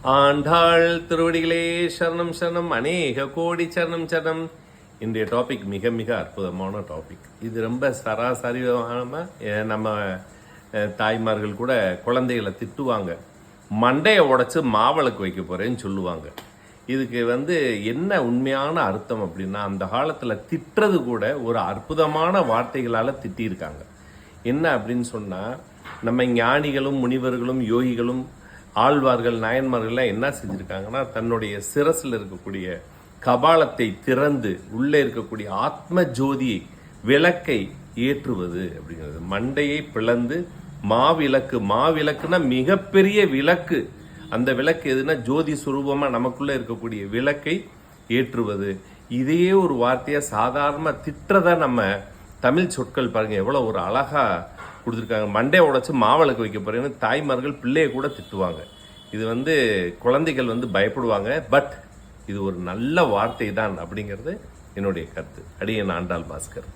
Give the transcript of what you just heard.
ஆண்டாள் திருவடிகளே சரணம் சரணம், அநேக கோடி சரணம் சரணம். இன்றைய டாபிக் மிக மிக அற்புதமான டாபிக். இது ரொம்ப சராசரியான நம்ம தாய்மார்கள் கூட குழந்தைகளை திட்டுவாங்க, மண்டையை உடைச்சு மாவிளக்கு வைக்க போறேன்னு சொல்லுவாங்க. இதுக்கு என்ன உண்மையான அர்த்தம் அப்படின்னா, அந்த காலத்தில் திட்டுறது கூட ஒரு அற்புதமான வார்த்தைகளால் திட்டியிருக்காங்க. என்ன அப்படின்னு சொன்னால், நம்ம ஞானிகளும் முனிவர்களும் யோகிகளும் ஆழ்வார்கள் நாயன்மார்கள்லாம் என்ன செஞ்சுருக்காங்கன்னா, தன்னுடைய சிரசில் இருக்கக்கூடிய கபாலத்தை திறந்து உள்ளே இருக்கக்கூடிய ஆத்ம ஜோதியை விளக்கை ஏற்றுவது அப்படிங்கிறது. மண்டையை பிளந்து மாவிளக்குன்னா மிகப்பெரிய விளக்கு. அந்த விளக்கு எதுனா ஜோதி சுரூபமாக நமக்குள்ளே இருக்கக்கூடிய விளக்கை ஏற்றுவது. இதையே ஒரு வார்த்தையாக சாதாரண திட்டுறதா நம்ம தமிழ் சொற்கள் பாருங்கள் எவ்வளோ ஒரு அழகாக கொடுத்துருக்காங்க. மண்டையை உடைச்சு மாவிளக்கு வைக்க போகிறேன்னு தாய்மார்கள் பிள்ளையை கூட திட்டுவாங்க. இது குழந்தைகள் பயப்படுவாங்க. பட் இது ஒரு நல்ல வார்த்தை தான் அப்படிங்கிறது என்னுடைய கருத்து. அடியேன் ஆண்டாள் பாஸ்கர்.